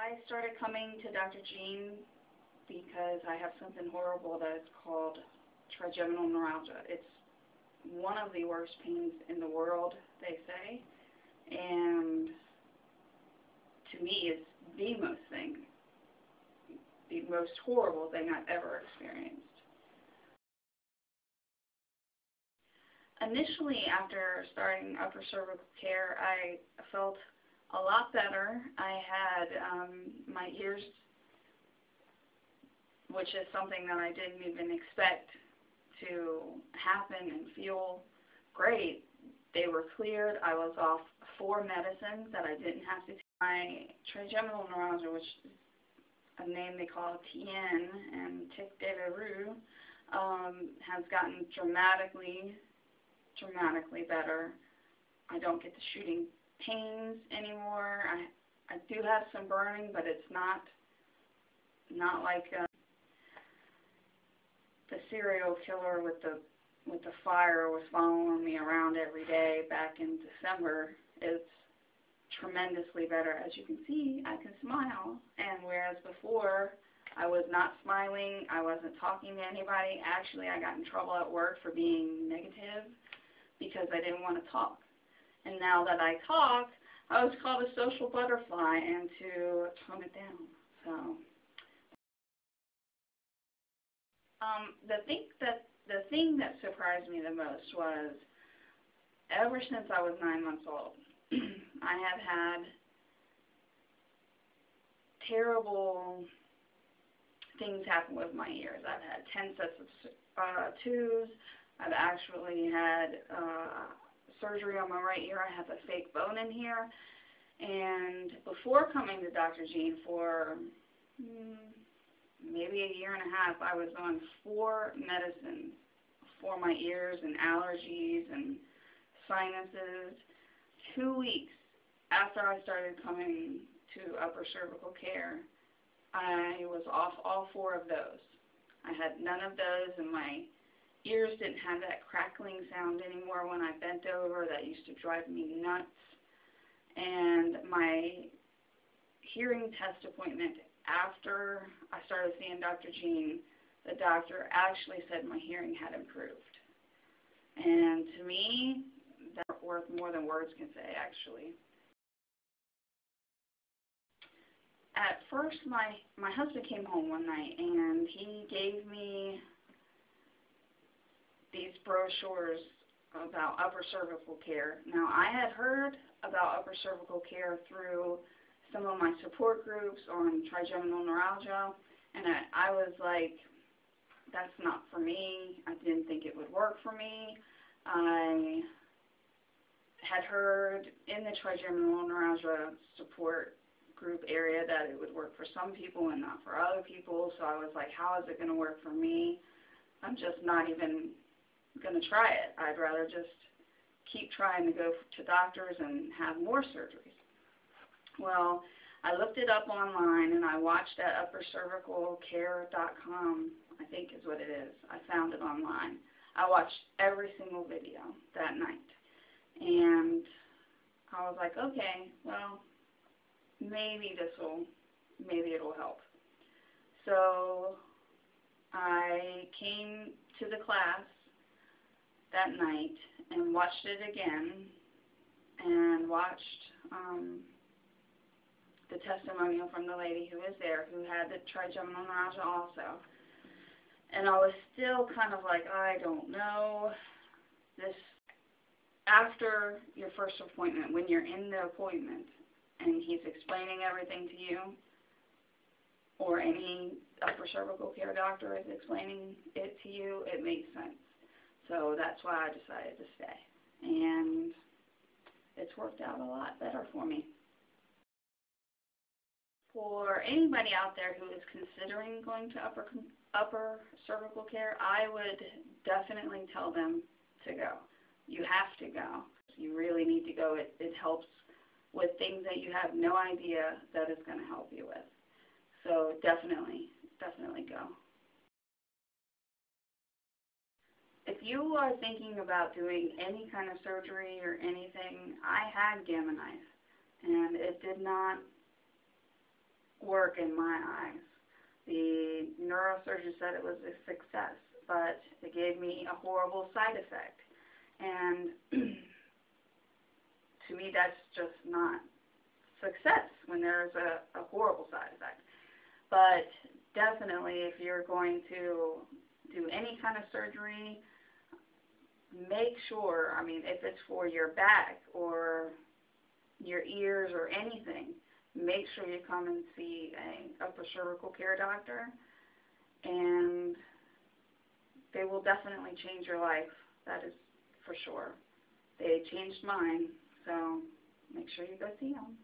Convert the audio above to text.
I started coming to Dr. Jean because I have something horrible that is called trigeminal neuralgia. It's one of the worst pains in the world, they say, and to me it's the most horrible thing I've ever experienced. Initially, after starting Upper Cervical Care, I felt a lot better. I had my ears, which is something that I didn't even expect to happen and feel great. They were cleared. I was off 4 medicines that I didn't have to take. My trigeminal neuralgia, which is a name they call TN and tic de la rue, has gotten dramatically better. I don't get the shooting pains anymore. I do have some burning, but it's not like the serial killer with the fire was following me around every day back in December. It's tremendously better. As you can see, I can smile, and whereas before I was not smiling, I wasn't talking to anybody. Actually, I got in trouble at work for being negative because I didn't want to talk. And now that I talk, I was called a social butterfly and to tone it down. So the thing that surprised me the most was ever since I was 9 months old, I have had terrible things happen with my ears. I've had 10 sets of tubes. I've actually had surgery on my right ear. I have a fake bone in here. And before coming to Dr. Jean for maybe a year and a half, I was on 4 medicines for my ears and allergies and sinuses. 2 weeks after I started coming to Upper Cervical Care, I was off all 4 of those. I had none of those, and my ears didn't have that crackling sound anymore when I bent over. That used to drive me nuts. And my hearing test appointment after I started seeing Dr. Jean, the doctor actually said my hearing had improved. And to me, that's worth more than words can say, actually. At first, my husband came home one night, and he gave me these brochures about Upper Cervical Care. Now, I had heard about Upper Cervical Care through some of my support groups on trigeminal neuralgia, and I was like, that's not for me. I didn't think it would work for me. I had heard in the trigeminal neuralgia support group area that it would work for some people and not for other people, so I was like, how is it going to work for me? I'm just not even going to try it. I'd rather just keep trying to go to doctors and have more surgeries. Well, I looked it up online, and I watched at uppercervicalcare.com, I think is what it is. I found it online. I watched every single video that night, and I was like, okay, well, maybe it'll help. So I came to the class that night and watched it again and watched the testimonial from the lady who was there who had the trigeminal neuralgia also. And I was still kind of like, I don't know. This, after your first appointment, when you're in the appointment and he's explaining everything to you, or any Upper Cervical Care doctor is explaining it to you, it makes sense. So that's why I decided to stay. And it's worked out a lot better for me. For anybody out there who is considering going to Upper Cervical Care, I would definitely tell them to go. You have to go. You really need to go. It helps with things that you have no idea that it's going to help you with. So definitely go. If you are thinking about doing any kind of surgery or anything, I had Gamma Knife, and it did not work in my eyes. The neurosurgeon said it was a success, but it gave me a horrible side effect. And to me, that's just not success when there's a horrible side effect. But definitely, if you're going to do any kind of surgery, make sure, I mean, if it's for your back or your ears or anything, make sure you come and see an upper cervical care doctor, and they will definitely change your life. That is for sure. They changed mine, so make sure you go see them.